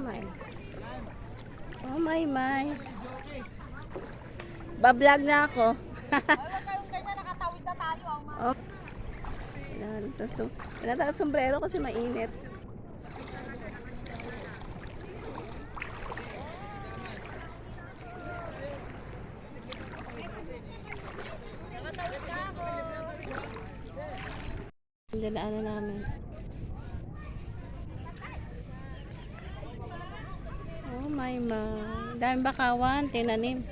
Nice. Oh my. Bablog na ako. Huwag kayong ganyan, nakatawid na tayo. Oh. Wala tayong sombrero kasi mainit. Nakatawid na ako. Ang dadaanan namin. Oh my. Dahil bakawan, tinanim.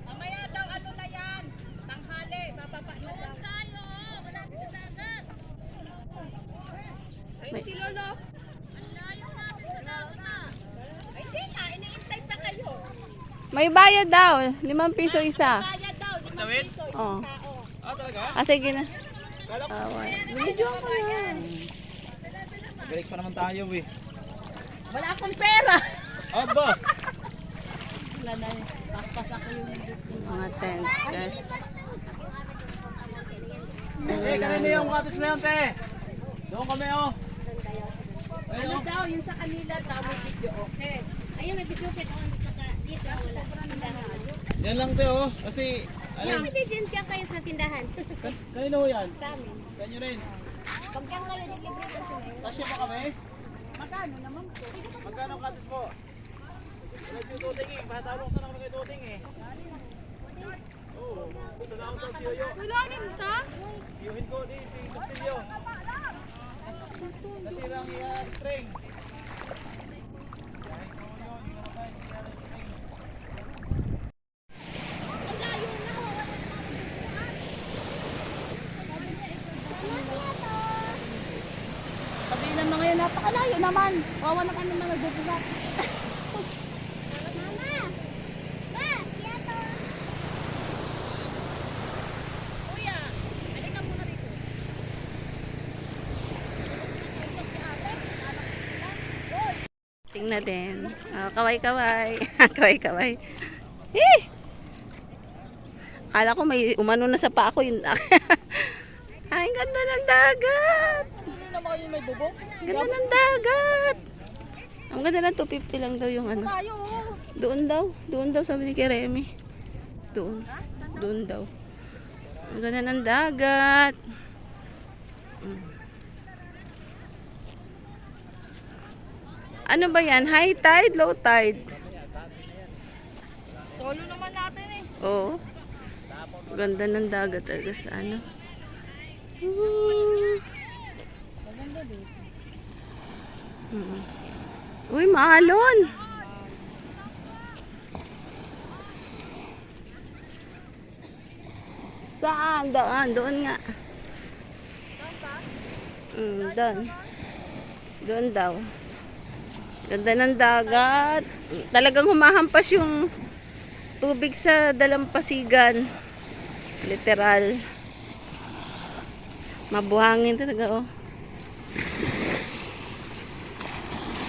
Mamaya daw, ano na yan? Tanghali, bababa na daw. Tayo, malapit sa dagat. Ay, si Lolo. Ang layo natin sa dagat na. Ay, di na, iniintay pa kayo. May bayad daw, 5 piso isa. Kaya daw, 5 piso, Oh. isang tao. Ah, talaga? Ah, sige na. Video ko yan. Balik pa naman tayo eh. Wala akong pera. Aba! Wala na yun. Paspas ako yung Mga tent, guys. Eh, kanina yung katis na yun, te. Doon kami, oh. Ayun, ano oh. daw, yung sa kanila daw may video okay. Ayun, may video okay doon. Dito, wala. Tindahan. Yan lang, te, oh. Kasi, Yan, hindi din dyan kayo sa tindahan. kanina ho yan. Kami. Sa inyo rin. Pag dyan kayo, delivery ko sila. Tasya pa kami. Magkano naman po? Magkano ang katis po? Wala si Tuting eh. Patalong sana kami kay Tuting eh. Oo. Gusto na ako daw si Yoyo. Wala rin ta? Iyuhin ko di si Castillo. Nasira ang string. Kahit ko yun, yung namatay, nasira ang string. Sabi ng mga yun, napakalayo naman. Wawa na kami mga nagbubugat. Mama! Ma! Yato! Kuya! Halika muna rito. Tingnan din. Oh, kaway-kaway. Kaway-kaway. Eh! Akala ko may umano na sa paa ko yun. Ay, ang ganda ng dagat. Hindi naman kayo may bubong. Ganda ng dagat. Ang ganda ng 250 lang daw yung ano. Tayo! Doon daw sabi ni Keremy. Doon daw. Ang ganda ng dagat. Ano ba yan? High tide, low tide? Solo naman natin eh. Oo. Ganda ng dagat talaga sa ano. Maganda dito. Uy, maalon. Saan? Doon nga. Doon. Doon daw. Ganda ng dagat. Talagang humahampas yung tubig sa dalampasigan. Literal. Mabuhangin talaga, oh.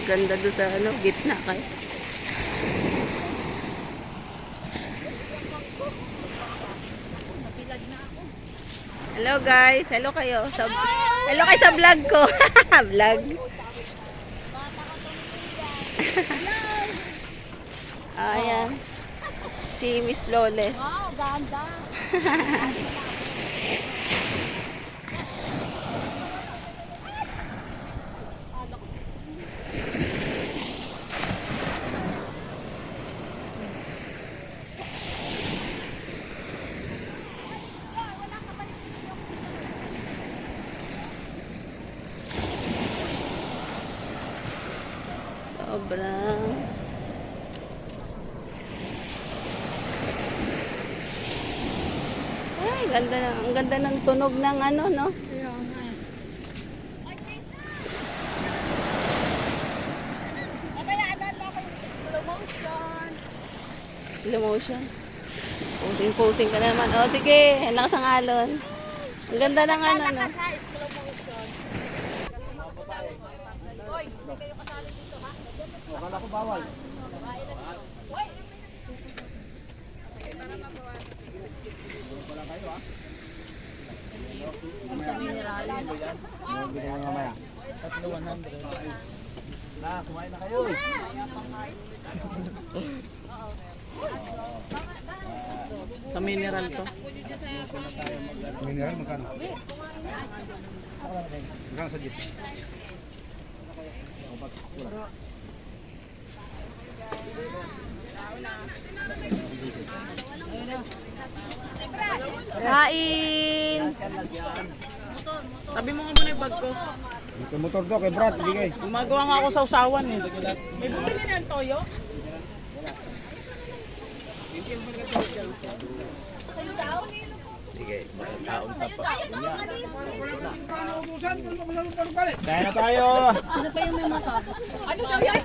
Ganda doon sa ano, gitna kayo. Hello guys, hello kayo. Hello kayo sa vlog ko. Vlog. Ayan. Si Miss Flawless. Wow, ganda. Sobrang ay, ang ganda ng tunog ng ano, no? Slow motion. Posing ka na naman. Oh, sige, lakas ang alon. Ang ganda ng ano, no? Wala ko bawal. Wala kayo, ah. sa mineral. Tatlo 100. Na, kumain na kayo. Sa mineral to. Mineral magkano? Magkano sa jeep? Kain! Tabi mo nga muna yung bag ko. Ito motor to kay Brad, bigay. Gumagawa nga ako sa usawan eh. May bumili na yung toyo? Kaya na tayo. Ano pa yung may motor? Ano daw yan?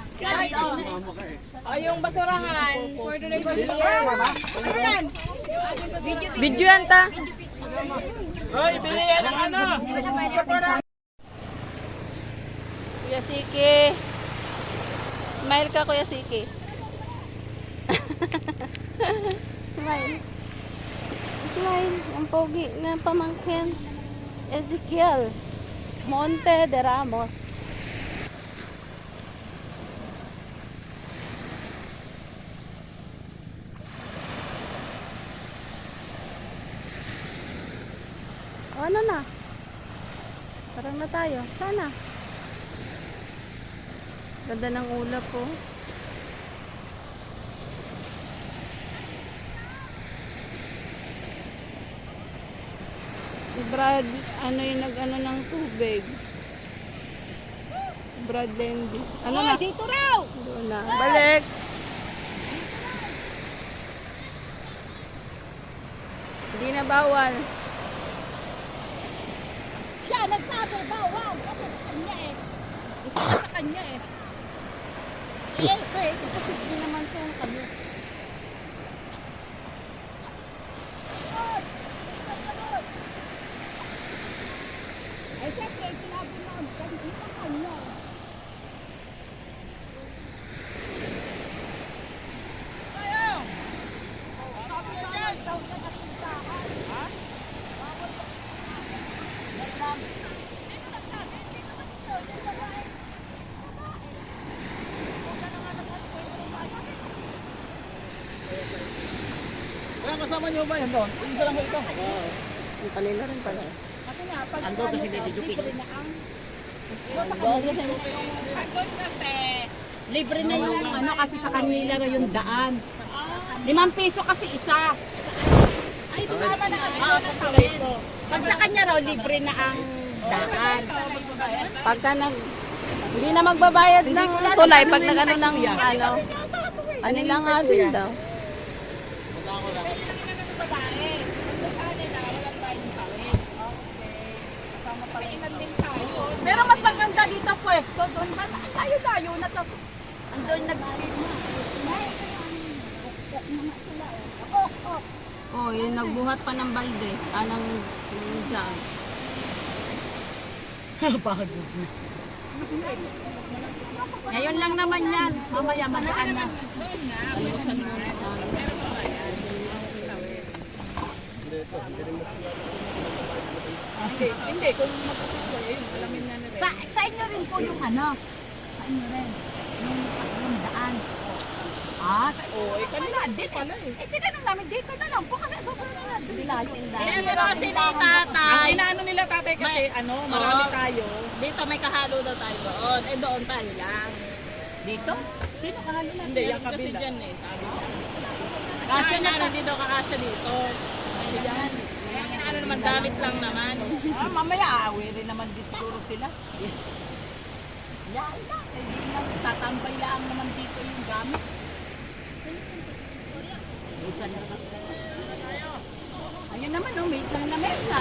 Yung basurahan for the rest of the year. Ano yan? Video yan ta. Hoy, bili yan ng ano. Kuya Siki. Smile ka, Kuya Siki. Smile. Smile. Ang pogi na pamangkin. Ezekiel Monte de Ramos. O, ano na? Parang na tayo. Sana. Ganda ng ulap po. Si Brad, ano yung nag-ano ng tubig? Brad Lendy. Ano na? Dito raw! Doon na. Balik! Hindi na bawal. Siya, nagsabi, bawal. Ako sa kanya eh. Ito sa kanya eh. Okay, kasi hindi naman siya yung kami. Ay, siyempre, sinabi mo, ito sa kanya. Kaya kasama niyo ba yan doon? Isa lang mo ito. Yung kanila rin pala. Kasi nga, pag Ando kasi hindi dudupin. libre na ang... Doon kasi Pagod kasi, libre na yung ano kasi sa kanila raw yung daan. 5 piso kasi isa. Ay, tumama na kasi sa dito. Pag sa kanya raw, libre na ang daan. pagka hindi na magbabayad ng tulay pag nag-ano ng ano. Kanila nga din daw. Pero mas maganda dito pwesto, doon ba? Tayo-tayo na to. Andun Oh, yung nagbuhat pa ng balde. Anang dyan. Ngayon lang naman yan. Mamaya magaan na. Alusan mo na. Hindi, kung magkasip ko, yun, alamin na nila. Sa inyo rin po yung ano? Sa inyo rin. Yung daan. Ah, Oo, kanina, dito pala eh. tinanong namin dito na lang po kasi sobrang na. Bilahin yung dahil. Pero si tatay. Ang inaano nila tatay kasi, marami tayo. Dito may kahalo daw tayo doon. Eh doon tayo lang. Dito? Sino kahalo na? Hindi, yung kabila. eh. Kasya na dito, kakasya dito. Ayan. Ano naman, damit lang naman. Mamaya aaway rin naman dito siguro sila. Yan lang. Hindi lang, tatambay lang naman dito yung gamit. Ayun naman, mate lang na mesa.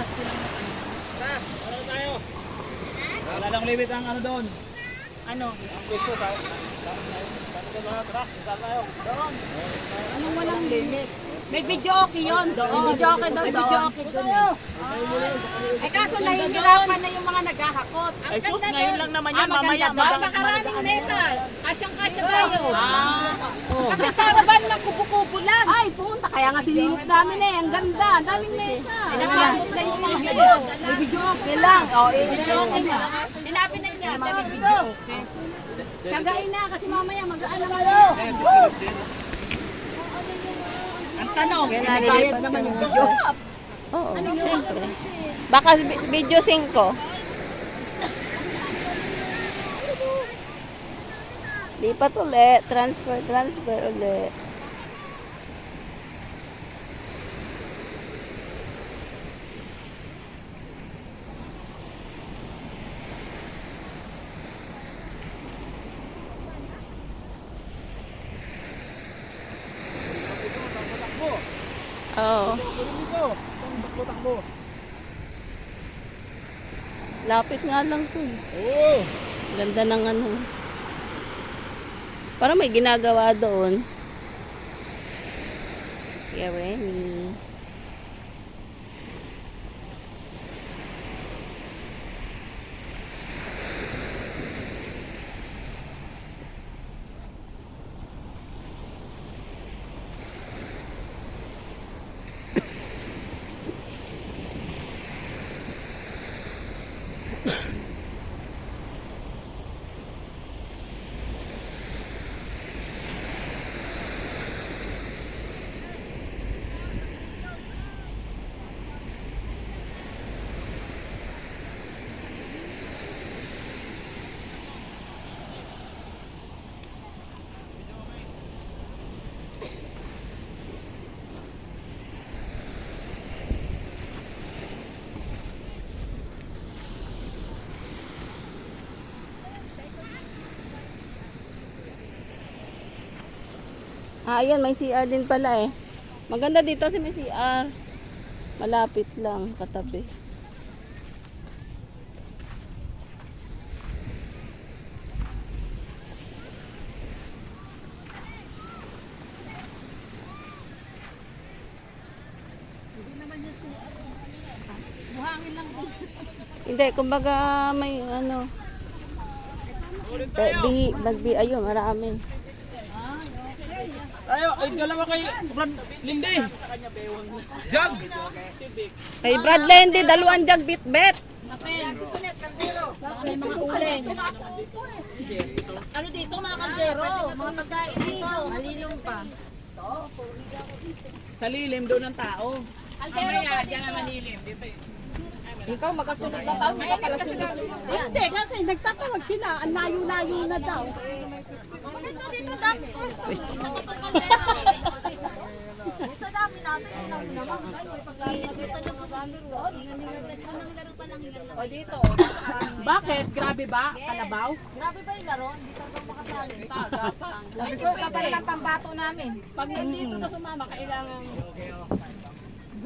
Ano tayo? Wala lang limit ang ano doon. Ano? Ang piso tayo. Tara, tayo. Doon. Anong walang limit? May video okay yun doon. May video okay daw May doon. video okay doon. Ay kaso nahihirapan na yung mga naghahakot. Ay sus, ngayon lang naman yan. Mamaya Magkakaraming mesa. Kasyang-kasya tayo. Oh. Kasi para ba na kubo-kubo lang? Ay, punta. Kaya nga sinilip namin eh. Ang ganda. Ang daming mesa. Nakakot na yung mga video. May Video okay lang. O, video okay na. Hinapin na niya. Video okay. Tsagain na kasi mamaya mag-ano kayo. Ang tanong, bayad pa naman yung video. Oo, siyempre. Baka video 5. Lipat ulit. Transfer ulit. Oo. Takbo. Lapit nga lang to. Oo. Ganda ng ano. Parang may ginagawa doon. Kaya Remy. Ayan, may CR din pala eh. Maganda dito kasi may CR. Malapit lang, katabi. Hindi, kumbaga may ano. Ayun, marami. Tayo, ay dalawa kay Brad Lindy. Jag. Kay Brad Lendy, 2 jug bitbet. May mga uling. Ano dito, mga kaldero? Mga pagkain dito. Malilong pa. Sa lilim doon ng tao. Mamaya, dyan na manilim. Dito Ikaw, magkasunod na tao. May kalasunod. Hindi, kasi nagtatawag sila. Ang layo-layo na daw. Dito, tapos. Sa dami natin. O dito. Bakit? Grabe ba? Kalabaw? Grabe ba yung laro? Hindi ka daw makasali. Ito kapag pambato namin. Pag nandito na sumama, kailangan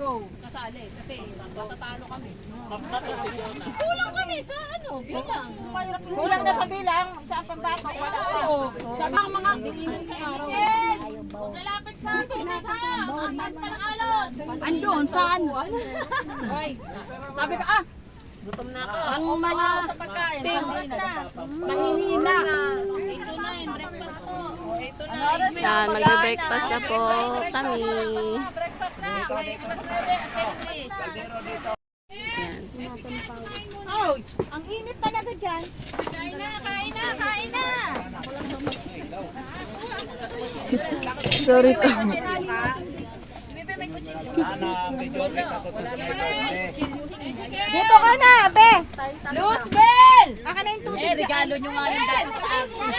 go. Kasali. Kasi matatalo kami. Kulang kami sa ano, bilang. Kulang na sa bilang. Sa pambato. Wala ko. Sa mga bilang ng araw. Huwag lalapit sa akin. Mas pangalon. Andun, saan? Hoy. Sabi ka, gutom na ako. Ang mga Sa pagkain. mahihina. Ito na yun. Breakfast po. Ito na. Yan, magbe-breakfast na po kami. Breakfast na. Yan. Oh, ang init talaga dyan. Kain na, kain na, kain na. Sorry to. Dito ka na, be. Luzbel! Akin na yung tubig. Regalo nyo nga yung dati sa akin.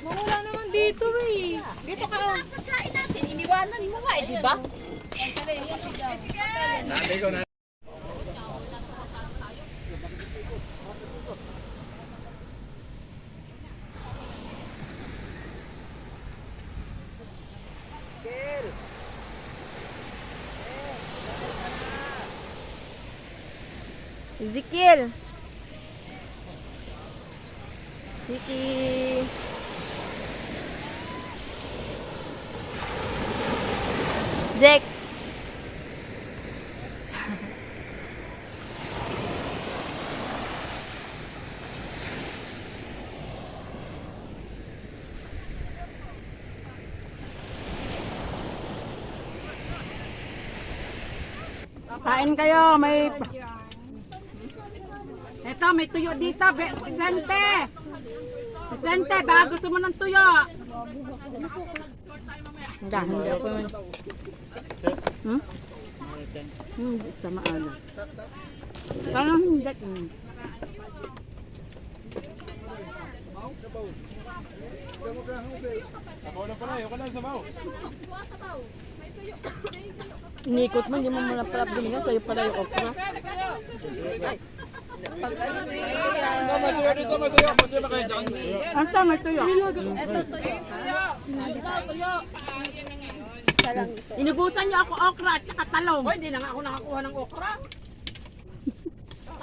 Mawala naman dito, eh. Dito ka. Pagkain natin, iniwanan mo nga, di ba? Ezekiel. Ziki. Jack. Kain kayo, may Ito, may tuyo dito. Vicente! Vicente, baka gusto mo ng tuyo. Hindi ako. Sa maano. Parang hindi. Sabaw na pala, yung ka lang sabaw. Inikot mo, hindi mo muna pala binigyan. Sa'yo pala yung okra. Pag ano eh, Matuyo dito, matuyo. Matuyo ba kayo dyan? Ang sama tuyo. Inubusan niyo ako okra at saka talong. Hoy, hindi na nga ako nakakuha ng okra.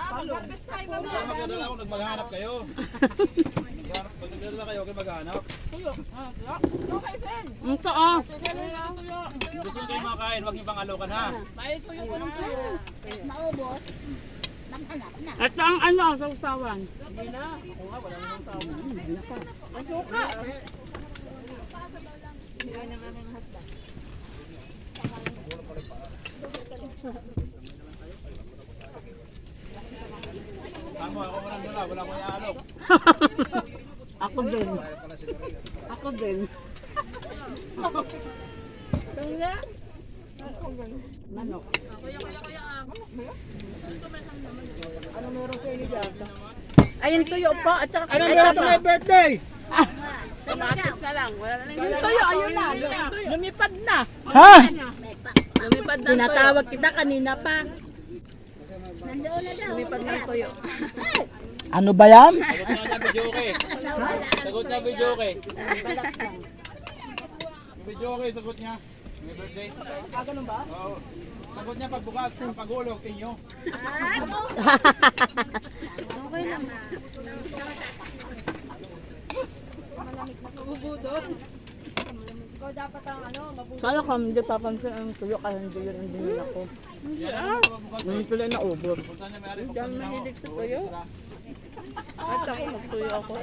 Magdadala ako, nagmaghanap kayo. Pag nagdadala kayo, kayo maghanap. Okay, friend. Ito oh. Gusto nyo kayo makain, huwag nyo pang alokan ha. May suyo ko ng tuyo. Maubos. Maghanap na. Ito ang ano, sausawan. Hindi na. Ako nga, wala namang tao. Ang suka. Tama, ako walang dala, wala akong iaalok. Ako din. Ako din. Manok. Ayun tuyo po at saka Ano meron sa my birthday? kamatis na lang. Wala na yung tuyo, ayun na. Lumipad na. Ha? lumipad na Tinatawag kita kanina pa. Nandoon na daw. Lumipad na yung tuyo. Ano ba yan? Sagot na na video okay. Sagot na video okay. Video okay, sagot niya. May birthday. Ganun ba? Oo. Sagot niya pagbukas, paghulog, inyo. Kala ko hindi papansin ang tuyo kasi hindi yun ang dinila ko. Yan, pagbukas. Ngayon tuloy na ubod. Punta niya, may-ari, buksan niya ako. Mahilig sa tuyo. At ako magtuyo ako.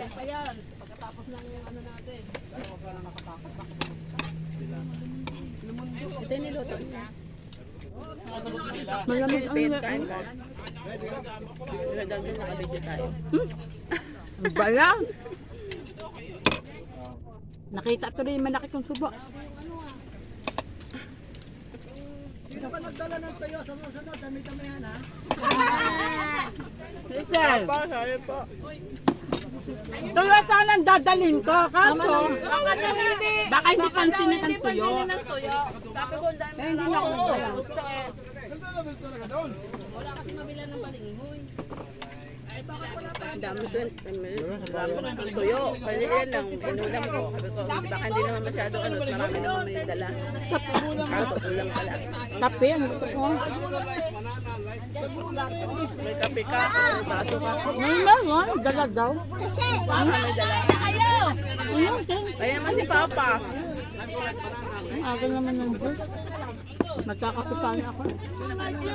Ito yung niluto niya. Malamig ang Pet kain ka. Dagdag nakabidyo tayo. bala. Nakita tuloy yung malaki kong subo. Sino ka nagdala ng tayo sa susunod? Damit-damihan ha? Listen, Sorry po. tuyo sana ang dadalhin ko. Kaso, baka hindi pansinin ang tuyo. ng tuyo. Sabi ko, dahil Eh, hindi na ako nagdala. gusto eh. Nagdadabit talaga doon. Ang dami to. Ang dami ng tuyo. Kasi yan lang, inulam ko. Sabi ko, baka hindi naman masyado ano, marami naman may dala. Kaso ulam pala. Kape, ang gusto ko. May kape ka, baso ka. Ngayon meron, dala daw. Baka may dala. Kaya naman si Papa. Ang aga naman ng bus. Magkakape pa niya ako.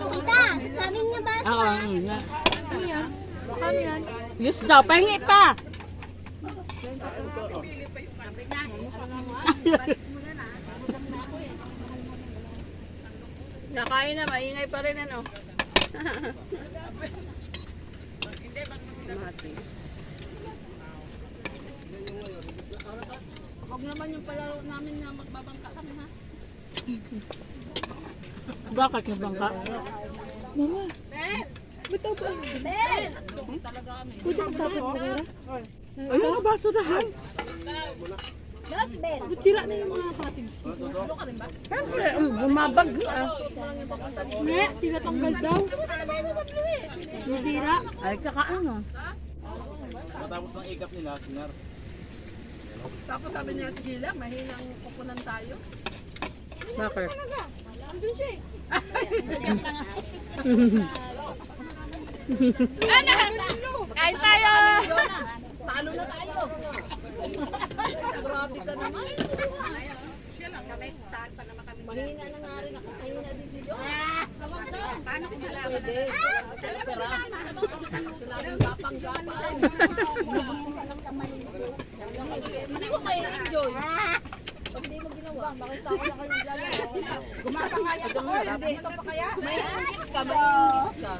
Tita, sabi niya ba? Oo, nga. Yes daw, pahingi pa! Nakain na, maingay pa rin ano. Matis. Huwag naman yung palaro namin na magbabangka kami, ha? Bakit nabangka? Ayun ang basurahan. Ba't sira na yung mga cottage ko? Siyempre, bumabag na. Nga, tinatanggal daw. Nasira. Ay, kaka ano? Matapos ng ikap nila, sinar. Tapos sabi niya si Gila, mahinang kukunan tayo. Bakit? Andun siya eh. Kain tayo! Talo na tayo. Grabe ka naman. Mahina na nga rin ako. Mahina din si Jo. Paano kung malaman? Pwede. Pera. Sinabing gapang-gapang. Hindi mo kaya enjoy. Pag hindi mo ginawa.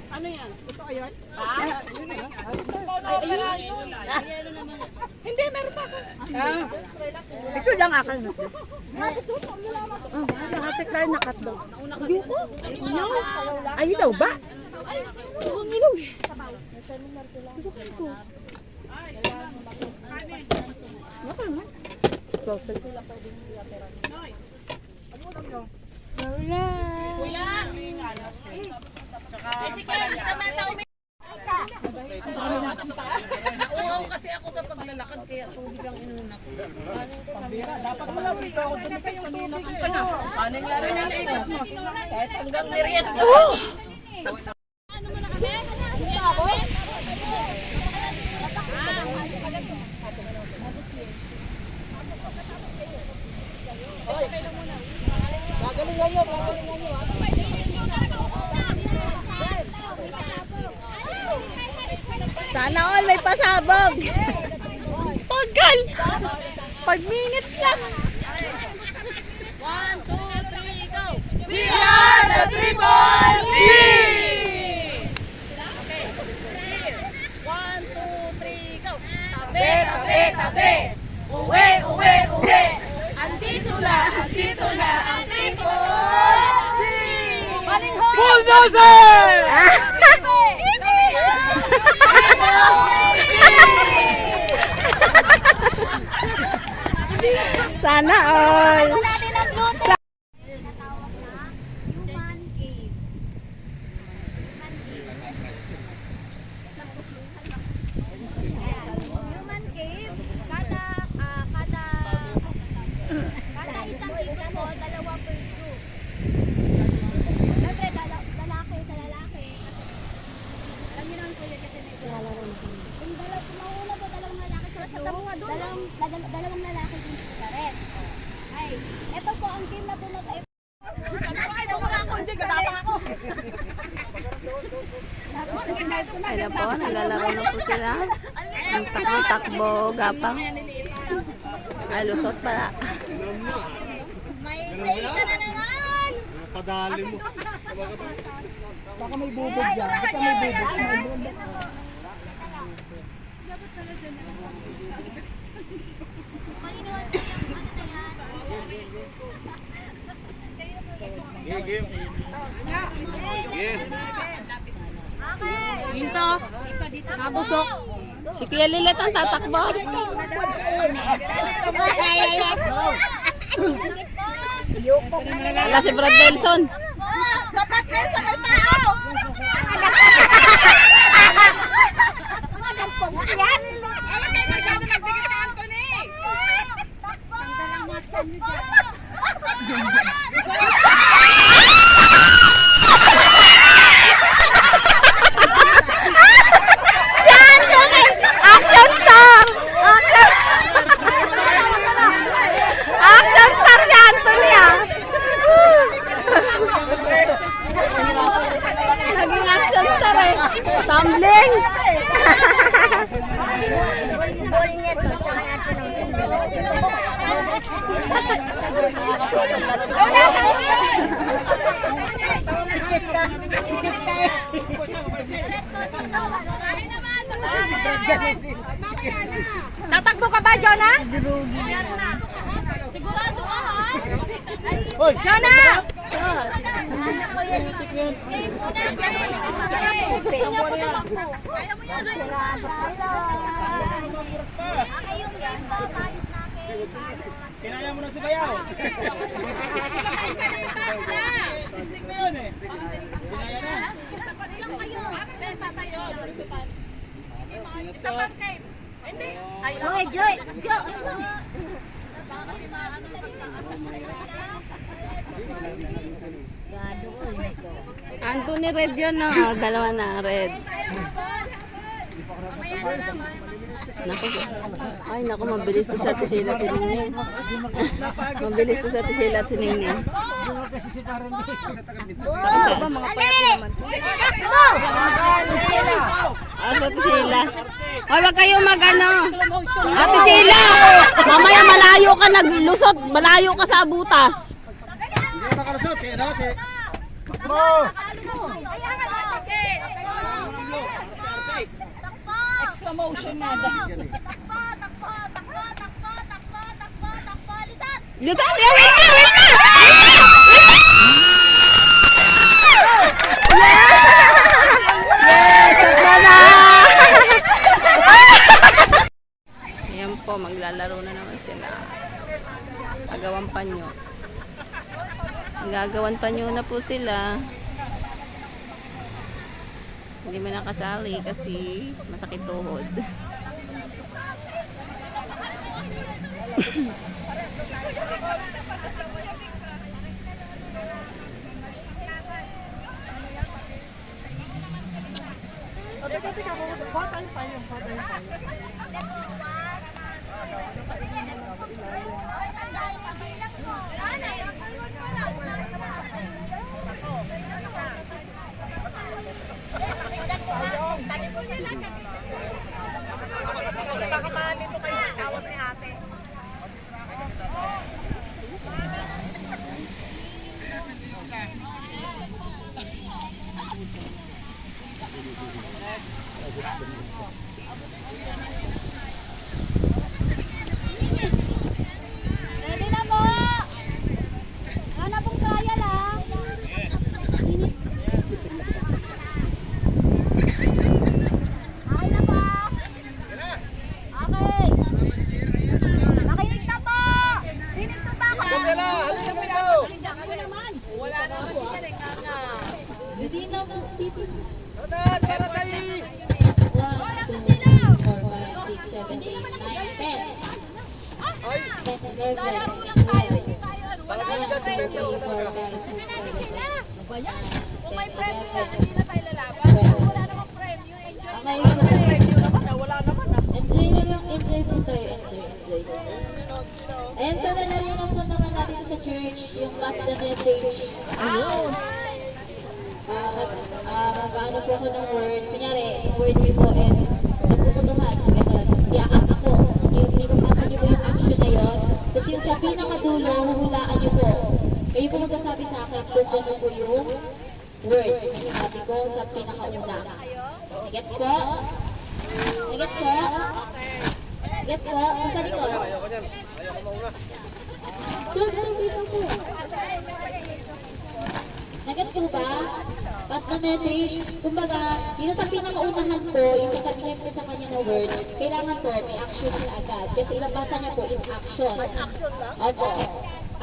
Ano yan? Ito ayos? Hindi, meron pa ako. Ito lang akin. Ate Claire nakatlo. Ay, daw ba? Nauuhaw kasi ako sa paglalakad kaya tubig ang inuna ko. Dapat pala dito ako dumikit kanina ka. Paano nga rin ang naikot mo? Kahit hanggang merienda. Gagalingan nyo, gagalingan nyo. Sana all may pasabog. Tagal! 5 minutes lang. 1, 2, 3, go! We are the Triple B! Okay. 1, 2, 3, go! Tabi, tabi, tabi. Uwi, uwi, uwi. Andito na ang Triple B! Malinghod! Bulldozer! Sana all. natin ang luto. Tinatawag na human cave. Human cave, kada isang dito po, 2 per group. Siyempre, lalaki sa lalaki. Kasi, alam niyo naman po yun kasi may yung mauna po, 2 lalaki sa group. Dalawang lalaki din sa red. Ay, ito po ang game na pinag Ayan po, naglalaro na po sila. Ang takbo-takbo, gapang. Ay, lusot pala. Padali mo. Baka may bubog dyan. Baka may bubog. Game. Minto, nabusok. Si Kuya Lilet ang tatakbo. Wala si Brad Nelson. Dapat kayo sa may tao! Yan! Action star! Action star si Anthony ah! Naging action star eh. Tumbling! Ball niya to, tsaka yan po ng Sikit ka. Sikit ka eh. Tatakbo ka ba, Jonah? Sigurado ka ha? Hoy! Jonah! Kaya mo yan, Ray. Kinaya mo na si Bayaw. Stick na yun eh. Kinaya na. Okay, Joy. Go. Anthony red yun, no? Oh, dalawa na, red. Naku, ay naku, mabilis to sa Tisila Tiningning. Mabilis to sa Tisila Tiningning. Kasi ba mga payat naman. Ah, sa Tisila. Hoy, wag kayo mag-ano. Ate Sheila, mamaya malayo ka naglusot. Malayo ka sa butas. Hindi makalusot. Si ano? Si... Extra motion na. Lusot! Wait na! Wait na! Ayan po, maglalaro na naman sila. Gagawan panyo. Gagawan panyo na po sila. Hindi mo nakasali kasi masakit tuhod. Ready na po! Ano pong kaya lang? Okay na po! Okay! Makinig na po! Rinig po ba ako? Hindi na po, dito. Donat, para tayo! 1, 2, 3, 4, 5, 6, 7, 8, 9, 10. 10, 11, 12. 1, 2, 3, 4, 5, 6, 7, 8, 9, 10, 11, 12. Okay, enjoy na lang, enjoy po tayo, enjoy. Ayan, so nalaro na po naman natin sa church, yung pass the message. Ayun! Mag-ano po ako ng words. Kunyari, yung words ko po is nagpuputuhan, gano'n. I-act po. Ipapasa niyo po yung action na yun. Tapos yung sa pinakadulo, huhulaan niyo po. Kayo po magkasabi sa akin kung ano po yung word na sinabi ko sa pinakauna. Nagets po? Nagets po? Nagets po? Sa likod. Dito po. Nagets ko ba? Pass na message. Kumbaga, yun sa pinakaunahan ko, yung sasabihin ko sa kanya na word, kailangan po may action na agad. Kasi ibabasa niya po is action. Opo.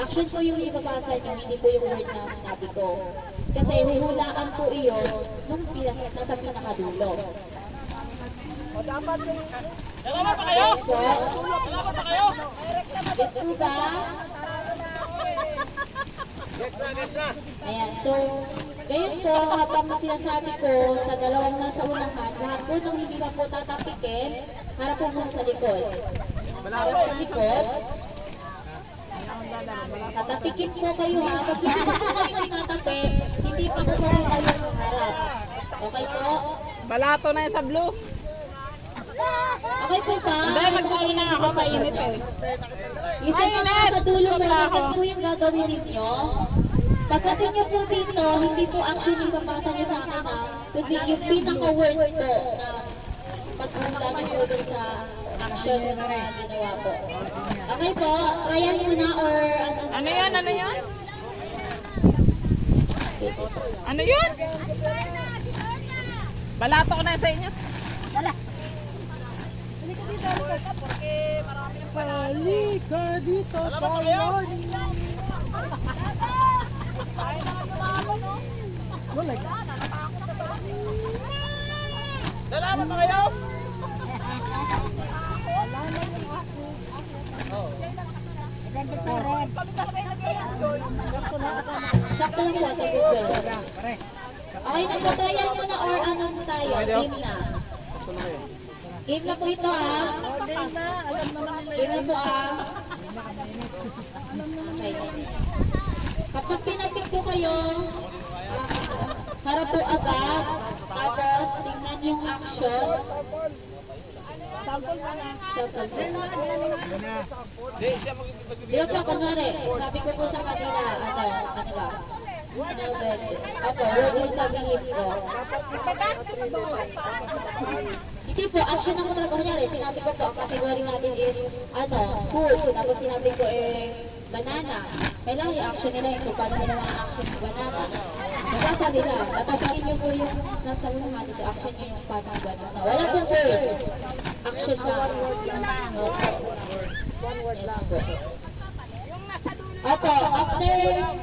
Action po yung ibabasa niyo, hindi po yung word na sinabi ko. Kasi huhulaan po iyon nung nasa pinakadulo. Dalawa pa kayo? Gets po? Dalawa pa kayo? Gets po ba? Gets na! Ayan, so, ngayon po, habang sinasabi ko sa dalawang nasa unahan, lahat po nung hindi pa po tatapikin, harap po muna sa likod. Harap sa likod. Tatapikin po kayo ha. Pag hindi pa po kayo tinatapik, hindi pa po kayo harap. Okay po? Balato na yung sa blue. Okay po ba? Hindi, magkain na ako. Mainit eh. Isa pa nga sa dulo mo, nagets mo yung gagawin ninyo. Pagdating nyo po dito, hindi po action yung papasa nyo sa akin ha, kundi yung pinaka-word po na pagkakula nyo po dun sa action na ginawa po. Okay po, tryan mo na or ano? Ano yun? Ano yun? Ano yun? Balato ko na sa inyo. Halika dito sa wala ka. Dalawa pa kayo? Sakto lang po, tagod well. Okay, nagpatrayan mo na or ano tayo? Game na. Game na po ito ha. Game na po ha. Okay. Kapag tinapik po kayo, harap po agad. Tapos, tingnan yung action. Sample pa na. Sample po. Yan na. Hindi, siya Di ba po, kunwari, sabi ko po sa kanila, ano ba? Ano ba? Opo, word yung sabihin ko. Hindi po, action ako talaga. Kunyari, sinabi ko po, ang category natin is, food. Tapos sinabi ko, banana. Kailangan yung action nila yung kung paano nila mga action ng banana. Magbasa nila, tatatingin niyo po yung nasa unahan, sa action niyo yung paano ng banana. Wala pong word. Action lang. Yes po. Opo,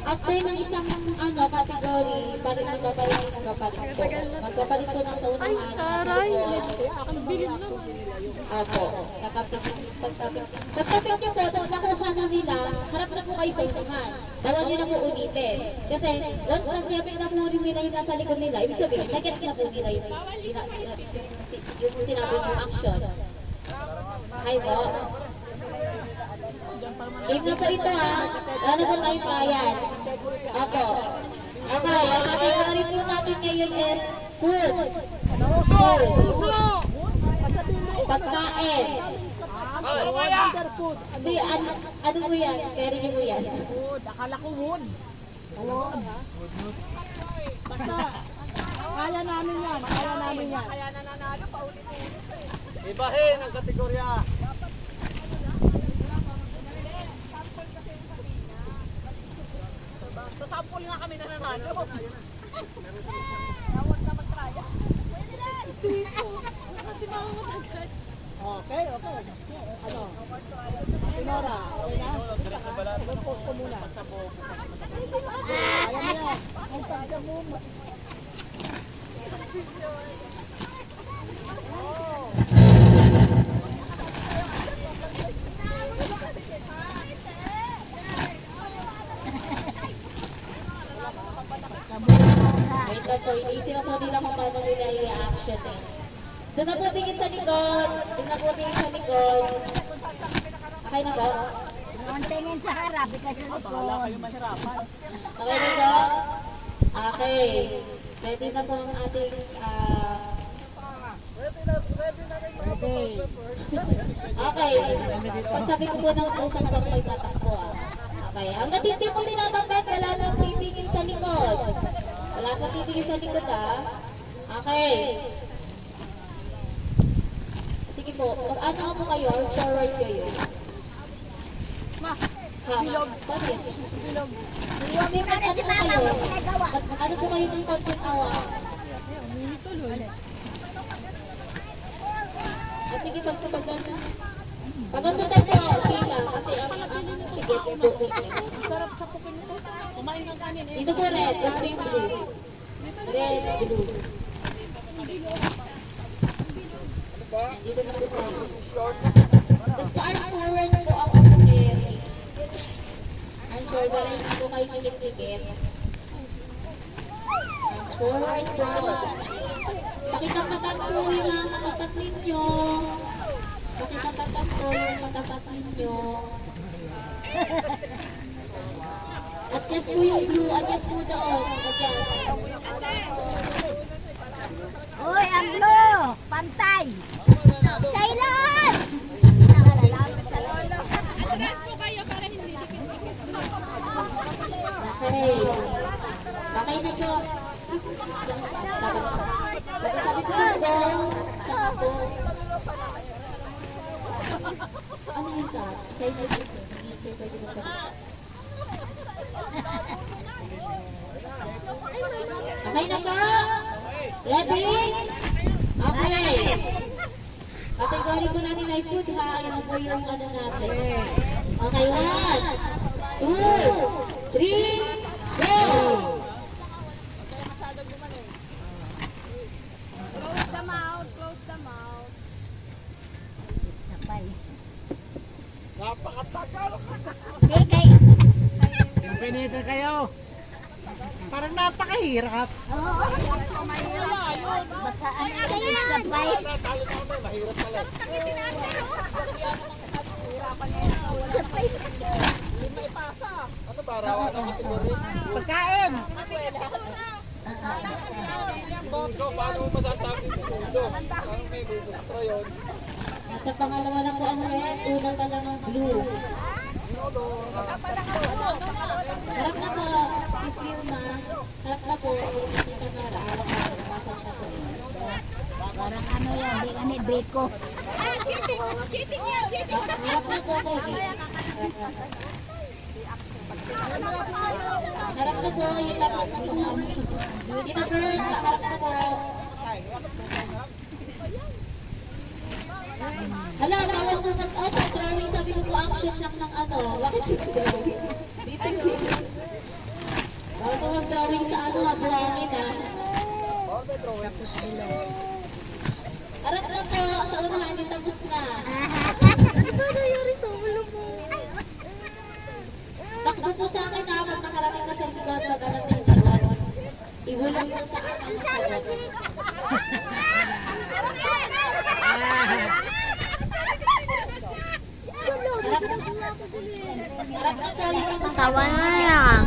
after ng isang category, balik magkapalit po. Magkapalit po ng sa unahan, nasa likod. Opo, pagtapik niyo po, tapos nakuha na nila, harap na po kayo sa unahan. Bawal nyo na po ulitin. Kasi once na po rin nila yung nasa likod nila, ibig sabihin, nag-gets na po nila yung sinabi yung action. Hi po. Game na po ito ha. Lalo po tayong trial. Opo. Okay, ang category po natin ngayon is food. Food. Pagkain. Hindi, ano mo yan? Carry niyo mo yan. Wood. Akala ko wood. Wood. Basta, kaya namin yan. Kaya namin yan. ibahin ang kategorya. Sa sample nga kami nananalo. Okay, okay. Ano? Sinora, okay na? Post ko muna. Alam mo yan. Ang pagka mo. Wait lang po, iniisip po nila kung paano nila i-action eh. Doon na po tingin sa likod. Doon na po tingin sa likod. Okay na po? Ang tingin sa harap, ikaw sa likod. Okay na po? Okay. Ready na po ang ating okay. Pag sabi ko po ng usap sa may tatakbo Okay. Hanggang hindi po tinatambat, wala nang titingin sa likod. Wala nang titingin sa likod Okay. Sige po, mag-ano nga po kayo, arms forward kayo. Paano yan? Hindi, mag-ano po kayo. Mag-ano po kayo ng content awa. Sige, pagpagano. Pag-amutan po, okay lang. Kasi sige, po ninyo. Dito po red, ito po yung blue. Red, blue. Dito na po tayo. Tapos pa-arms forward po ako po carry. Arms forward para hindi po kayo kiliklikit. Arms forward po. Pakitampatan po yung mga matapat ninyo. Pakitampatan po yung matapat ninyo. Adjust po yung blue. Adjust po doon. Adjust. Uy, ang blue! Pantay! Kailan? Okay. Okay na po. Dapat. Pagkasabi ko po go, saka po. Ano yun ka? Side na dito. Hindi kayo pwede magsalita. Okay na po? Ready? Okay. Category po natin ay food ha. Yan na po yung ano natin. Okay, 1, 2, 3, go! Close the mouth, close the mouth. Sabay. Napakatagal. Hindi kayo. Pinita kayo. Parang napakahirap. Oo. Baka ano yung sabay. Talo na kami, mahirap pala. Ano ba, rawan ang kategorya? Pagkain. Ikaw, paano mo masasabi? Nasa pangalawa na po ang red, una pa lang ang blue. Harap na po, Miss Wilma. Harap na po, Tita Nara. Harap na po, nabasa niyo na po. Parang ano yan, di kami beko. Harap na po, Kogi. Harap na po, yung labas na po. Tita Bird, harap na po. Hala, bawal po mag-auto. Drawing, sabi ko po, action lang ng ano. Bakit yung drawing? Dito si... Bawal po mag-drawing sa ano, buhangin ha. Harap na po, sa unahan, yung tapos na. Takbo po sa akin ha, pag nakarating na sa likod, pag alam na yung sagot. Ihulong po sa akin ang sagot. Harap na po, yung tapos na. Sawa na lang.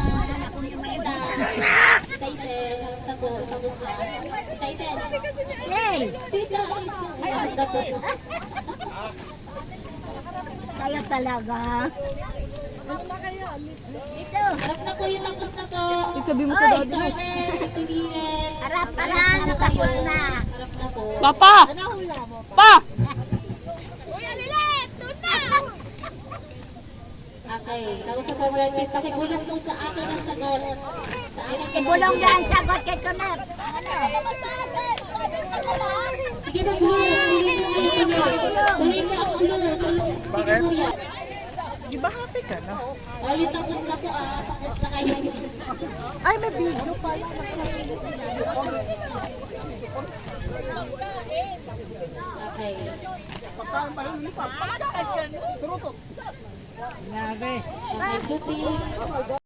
Tita Isel, harap na po, yung tapos na. Tita Isel. Hey! Tita Isel, harap na po. Kayo talaga. Ito. Harap na po, yung tapos na po. Sabi mo Oy, sa daddy mo. Tornes, Tito Linen. Harap ka na, Harap na kayo. nakapon na. Harap na po. Papa! Pa! Okay, tapos sa forward, pakibulong po sa akin ang sagot. Sa akin po Ibulong nakibulong. yan, sagot kay Tonet. Sige po, tuloy po kayo, tuloy. Tuloy ko ang tuloy. Sige po yan. Di ba happy ka na? O, yung tapos na po tapos na kayo. Ay, may video pa. Okay. Turutot. Okay, Tuti.